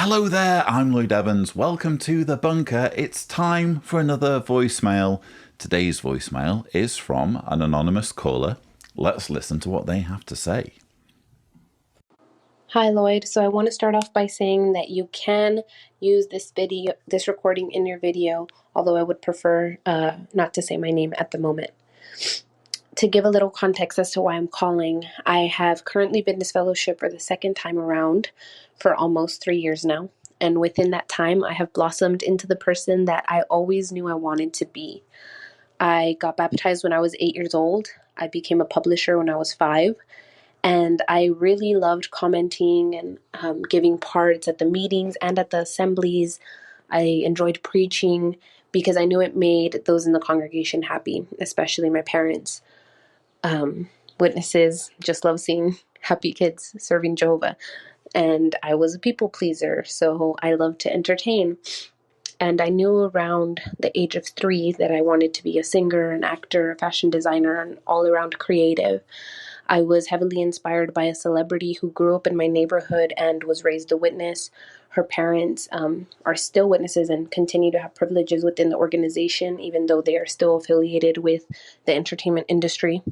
Hello there, I'm Lloyd Evans. Welcome to The Bunker. It's time for another voicemail. Today's voicemail is from an anonymous caller. Let's listen to what they have to say. Hi, Lloyd. So I want to start off by saying that you can use this recording in your video, although I would prefer not to say my name at the moment. To give a little context as to why I'm calling, I have currently been disfellowship for the second time around for almost 3 years now. And within that time, I have blossomed into the person that I always knew I wanted to be. I got baptized when I was 8 years old. I became a publisher when I was 5. And I really loved commenting and giving parts at the meetings and at the assemblies. I enjoyed preaching because I knew it made those in the congregation happy, especially my parents. Witnesses just love seeing happy kids serving Jehovah. And I was a people pleaser, so I loved to entertain. And I knew around the age of 3 that I wanted to be a singer, an actor, a fashion designer, and all-around creative. I was heavily inspired by a celebrity who grew up in my neighborhood and was raised a witness. Her parents are still witnesses and continue to have privileges within the organization, even though they are still affiliated with the entertainment industry.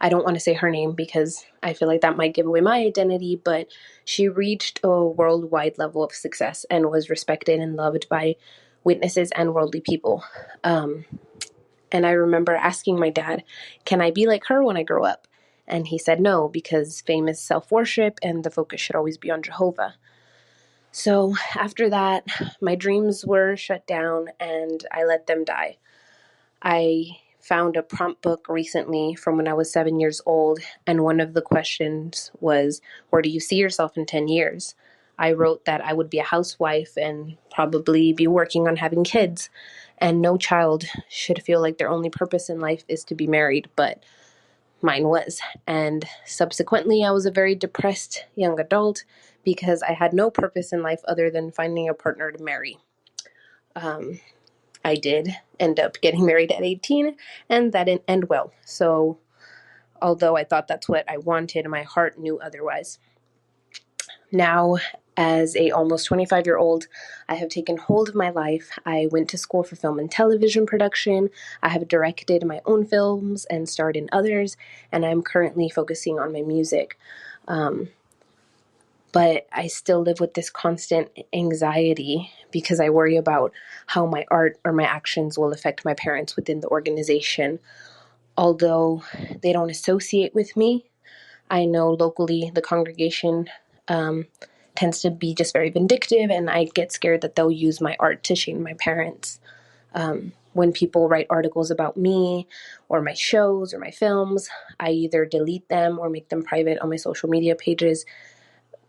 I don't want to say her name because I feel like that might give away my identity, but she reached a worldwide level of success and was respected and loved by witnesses and worldly people. And I remember asking my dad, can I be like her when I grow up? And he said no, because fame is self-worship and the focus should always be on Jehovah. So after that, my dreams were shut down and I let them die. I found a prompt book recently from when I was 7 years old, and one of the questions was, where do you see yourself in 10 years? I wrote that I would be a housewife and probably be working on having kids, and no child should feel like their only purpose in life is to be married, but mine was. And subsequently, I was a very depressed young adult because I had no purpose in life other than finding a partner to marry. I did end up getting married at 18, and that didn't end well. So although I thought that's what I wanted, my heart knew otherwise. Now, as a almost 25-year-old, I have taken hold of my life. I went to school for film and television production. I have directed my own films and starred in others, and I'm currently focusing on my music. But I still live with this constant anxiety because I worry about how my art or my actions will affect my parents within the organization. Although they don't associate with me, I know locally the congregation tends to be just very vindictive, and I get scared that they'll use my art to shame my parents. When people write articles about me or my shows or my films, I either delete them or make them private on my social media pages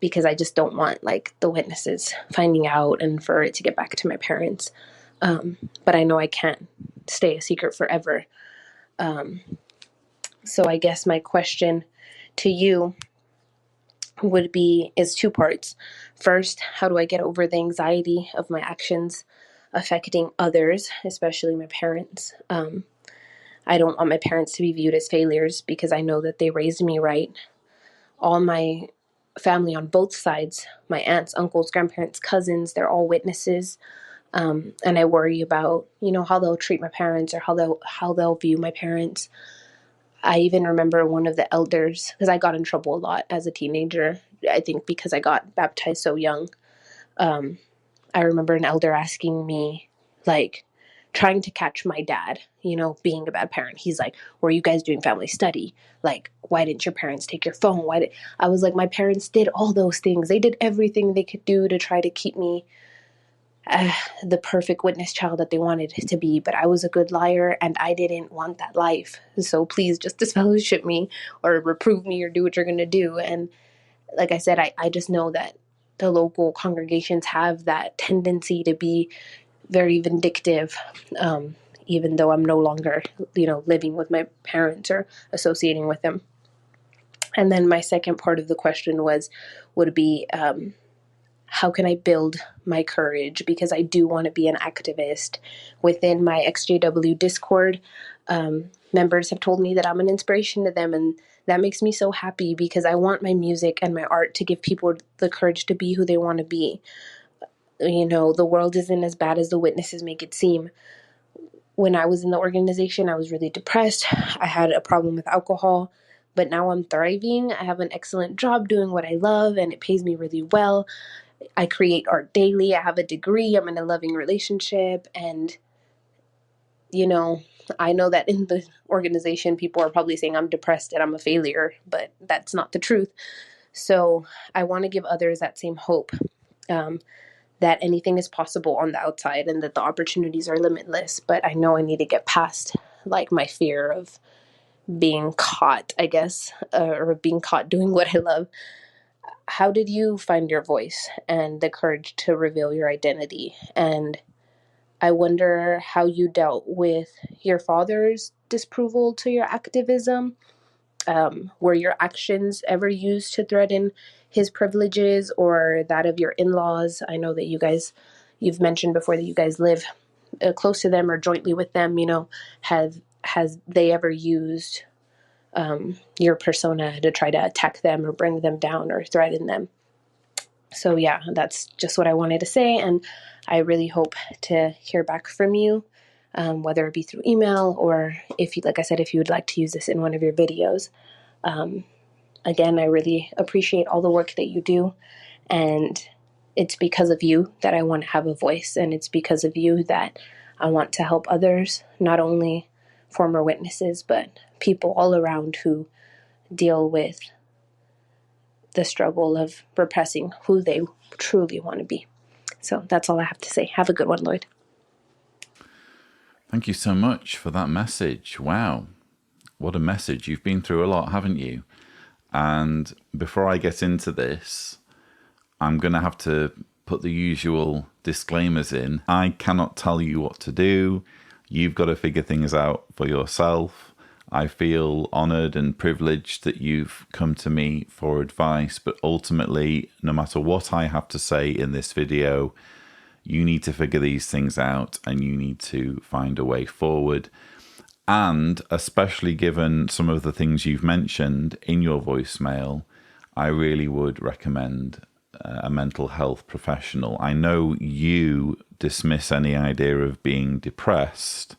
because I just don't want like the witnesses finding out and for it to get back to my parents. But I know I can't stay a secret forever. So I guess my question to you is 2 parts. First, how do I get over the anxiety of my actions affecting others, especially my parents? I don't want my parents to be viewed as failures because I know that they raised me right. All my family on both sides, my aunts, uncles, grandparents, cousins, they're all witnesses. And I worry about, how they'll treat my parents or how they'll view my parents. I even remember one of the elders, because I got in trouble a lot as a teenager, I think because I got baptized so young. I remember an elder asking me, like, trying to catch my dad, being a bad parent. He's like, were you guys doing family study? Like, why didn't your parents take your phone? I was like, my parents did all those things. They did everything they could do to try to keep me the perfect witness child that they wanted to be, but I was a good liar and I didn't want that life. So please just disfellowship me or reprove me or do what you're going to do. And like I said, I just know that the local congregations have that tendency to be very vindictive, even though I'm no longer, living with my parents or associating with them. And then my second part of the question would be, how can I build my courage? Because I do want to be an activist. Within my XJW Discord, members have told me that I'm an inspiration to them and that makes me so happy because I want my music and my art to give people the courage to be who they want to be. You know, the world isn't as bad as the witnesses make it seem. When I was in the organization, I was really depressed. I had a problem with alcohol, but now I'm thriving. I have an excellent job doing what I love, and it pays me really well. I create art daily. I have a degree. I'm in a loving relationship. And, you know, I know that in the organization, people are probably saying I'm depressed and I'm a failure, but that's not the truth. So I want to give others that same hope, that anything is possible on the outside and that the opportunities are limitless. But I know I need to get past like my fear of being caught, I guess, or being caught doing what I love. How did you find your voice and the courage to reveal your identity? And I wonder how you dealt with your father's disapproval to your activism. Were your actions ever used to threaten his privileges or that of your in-laws? I know that you've mentioned before that you guys live close to them or jointly with them. You know, has they ever used your persona to try to attack them or bring them down or threaten them? So yeah, that's just what I wanted to say, and I really hope to hear back from you, whether it be through email or if you, like I said, if you would like to use this in one of your videos. Again, I really appreciate all the work that you do, and it's because of you that I want to have a voice, and it's because of you that I want to help others, not only former witnesses, but people all around who deal with the struggle of repressing who they truly want to be. So that's all I have to say. Have a good one, Lloyd. Thank you so much for that message. Wow, what a message. You've been through a lot, haven't you? And before I get into this, I'm going to have to put the usual disclaimers in. I cannot tell you what to do. You've got to figure things out for yourself. I feel honoured and privileged that you've come to me for advice, but ultimately, no matter what I have to say in this video, you need to figure these things out and you need to find a way forward. And especially given some of the things you've mentioned in your voicemail, I really would recommend a mental health professional. I know you dismiss any idea of being depressed,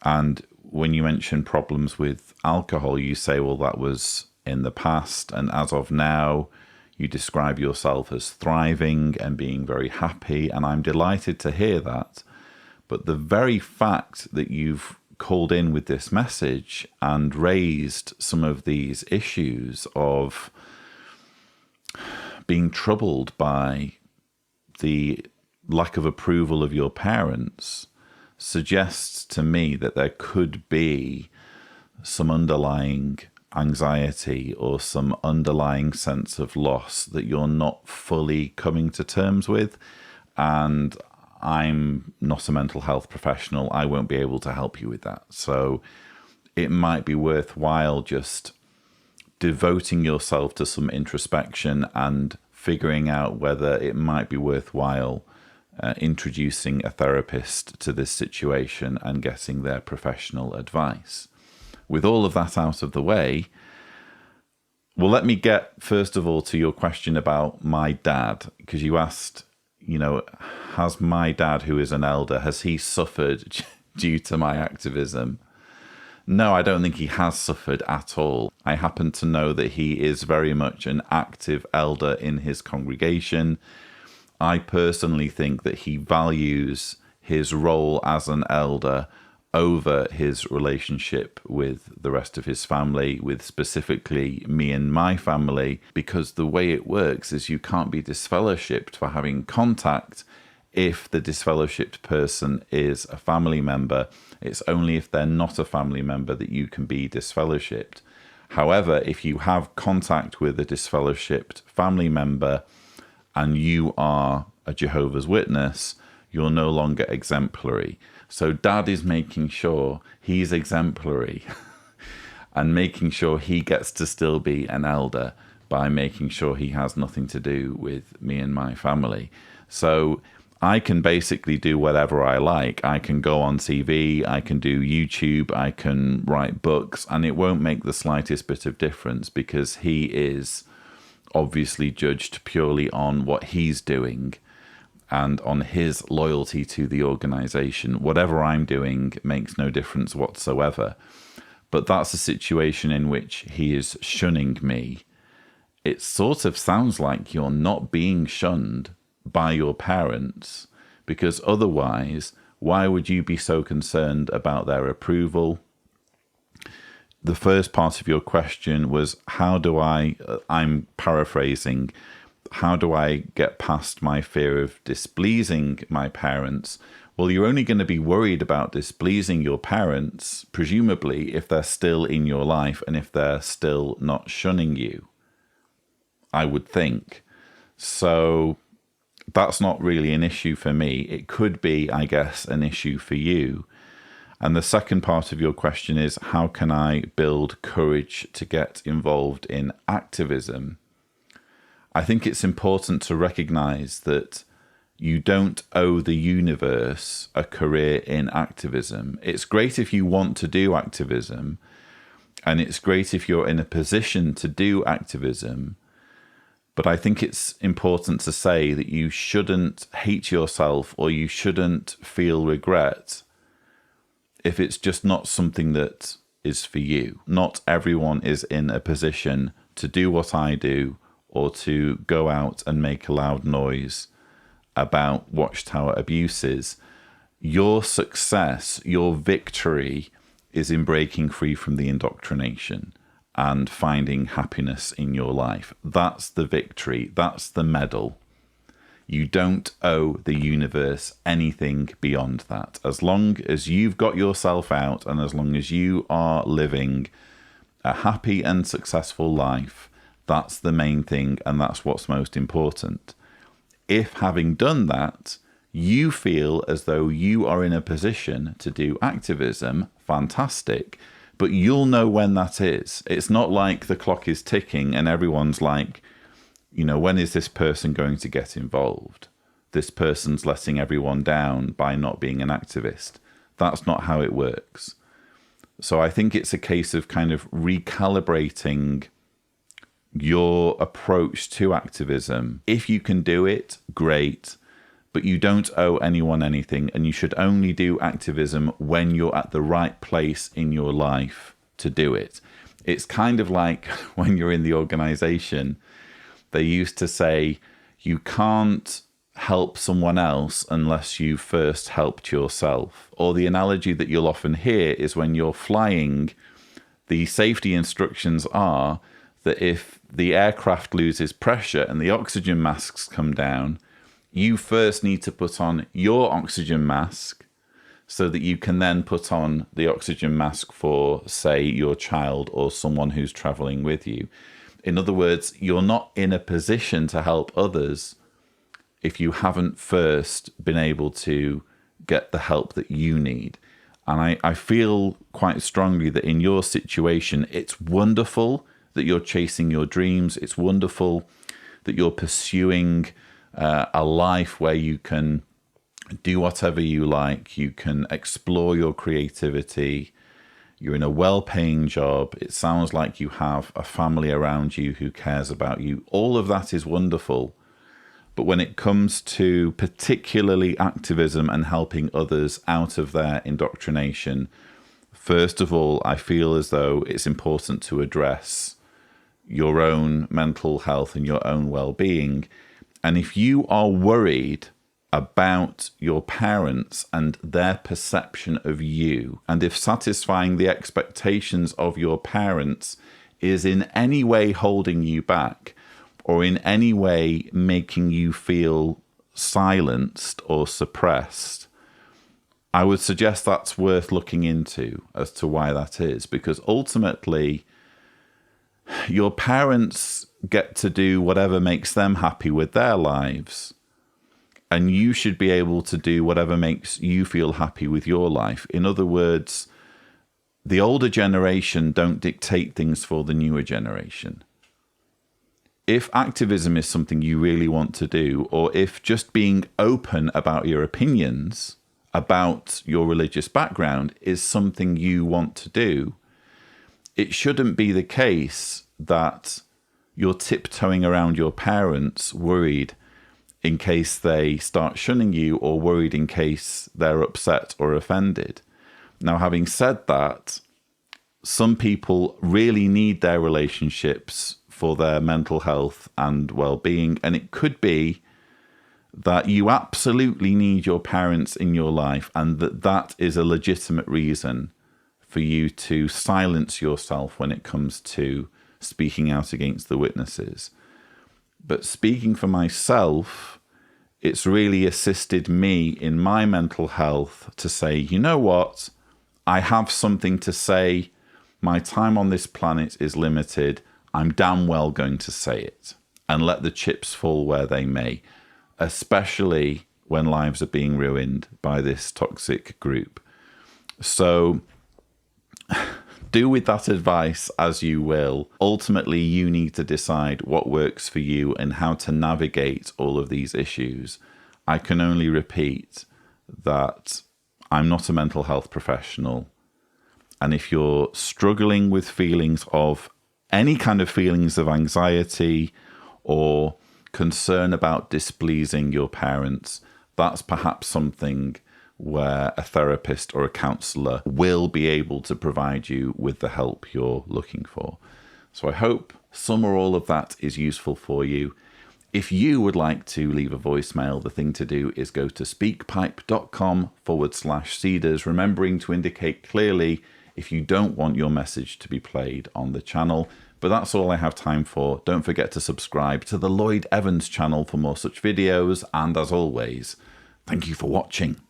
and when you mention problems with alcohol, you say, well, that was in the past. And as of now, you describe yourself as thriving and being very happy. And I'm delighted to hear that. But the very fact that you've called in with this message and raised some of these issues of being troubled by the lack of approval of your parents suggests to me that there could be some underlying anxiety or some underlying sense of loss that you're not fully coming to terms with. And I'm not a mental health professional. I won't be able to help you with that. So it might be worthwhile just devoting yourself to some introspection and figuring out whether it might be worthwhile introducing a therapist to this situation and getting their professional advice. With all of that out of the way, well, let me get first of all to your question about my dad, because you asked, you know, has my dad, who is an elder, has he suffered due to my activism? No, I don't think he has suffered at all. I happen to know that he is very much an active elder in his congregation. I personally think that he values his role as an elder over his relationship with the rest of his family, with specifically me and my family, because the way it works is you can't be disfellowshipped for having contact if the disfellowshipped person is a family member. It's only if they're not a family member that you can be disfellowshipped. However, if you have contact with a disfellowshipped family member and you are a Jehovah's Witness, you're no longer exemplary. So Dad is making sure he's exemplary and making sure he gets to still be an elder by making sure he has nothing to do with me and my family. So I can basically do whatever I like. I can go on TV, I can do YouTube, I can write books, and it won't make the slightest bit of difference because he is obviously judged purely on what he's doing and on his loyalty to the organization. Whatever I'm doing makes no difference whatsoever. But that's a situation in which he is shunning me. It sort of sounds like you're not being shunned by your parents, because otherwise, why would you be so concerned about their approval? The first part of your question was, I'm paraphrasing, how do I get past my fear of displeasing my parents? Well, you're only going to be worried about displeasing your parents, presumably, if they're still in your life and if they're still not shunning you, I would think. So that's not really an issue for me. It could be, I guess, an issue for you. And the second part of your question is, how can I build courage to get involved in activism? I think it's important to recognize that you don't owe the universe a career in activism. It's great if you want to do activism, and it's great if you're in a position to do activism. But I think it's important to say that you shouldn't hate yourself or you shouldn't feel regret if it's just not something that is for you. Not everyone is in a position to do what I do or to go out and make a loud noise about Watchtower abuses. Your success, your victory is in breaking free from the indoctrination and finding happiness in your life. That's the victory. That's the medal. You don't owe the universe anything beyond that. As long as you've got yourself out and as long as you are living a happy and successful life, that's the main thing and that's what's most important. If having done that, you feel as though you are in a position to do activism, fantastic. But you'll know when that is. It's not like the clock is ticking and everyone's like, when is this person going to get involved? This person's letting everyone down by not being an activist. That's not how it works. So I think it's a case of kind of recalibrating your approach to activism. If you can do it, great. But you don't owe anyone anything, and you should only do activism when you're at the right place in your life to do it. It's kind of like when you're in the organization, they used to say, you can't help someone else unless you first helped yourself. Or the analogy that you'll often hear is when you're flying, the safety instructions are that if the aircraft loses pressure and the oxygen masks come down, you first need to put on your oxygen mask so that you can then put on the oxygen mask for, say, your child or someone who's traveling with you. In other words, you're not in a position to help others if you haven't first been able to get the help that you need. And I feel quite strongly that in your situation, it's wonderful that you're chasing your dreams. It's wonderful that you're pursuing a life where you can do whatever you like. You can explore your creativity. You're in a well-paying job. It sounds like you have a family around you who cares about you. All of that is wonderful. But when it comes to particularly activism and helping others out of their indoctrination, first of all, I feel as though it's important to address your own mental health and your own well-being. And if you are worried about your parents and their perception of you, and if satisfying the expectations of your parents is in any way holding you back or in any way making you feel silenced or suppressed, I would suggest that's worth looking into as to why that is, because ultimately your parents get to do whatever makes them happy with their lives, and you should be able to do whatever makes you feel happy with your life. In other words, the older generation don't dictate things for the newer generation. if activism is something you really want to do, or if just being open about your opinions about your religious background is something you want to do, it shouldn't be the case that you're tiptoeing around your parents worried in case they start shunning you, or worried in case they're upset or offended. Now, having said that, some people really need their relationships for their mental health and well-being, and it could be that you absolutely need your parents in your life, and that is a legitimate reason for you to silence yourself when it comes to speaking out against the witnesses. But speaking for myself, it's really assisted me in my mental health to say, you know what, I have something to say. My time on this planet is limited. I'm damn well going to say it and let the chips fall where they may, especially when lives are being ruined by this toxic group. So do with that advice as you will. Ultimately, you need to decide what works for you and how to navigate all of these issues. I can only repeat that I'm not a mental health professional. And if you're struggling with feelings of any kind of feelings of anxiety or concern about displeasing your parents, that's perhaps something where a therapist or a counsellor will be able to provide you with the help you're looking for. So I hope some or all of that is useful for you. If you would like to leave a voicemail, the thing to do is go to speakpipe.com/Cedars, remembering to indicate clearly if you don't want your message to be played on the channel. But that's all I have time for. Don't forget to subscribe to the Lloyd Evans channel for more such videos. And as always, thank you for watching.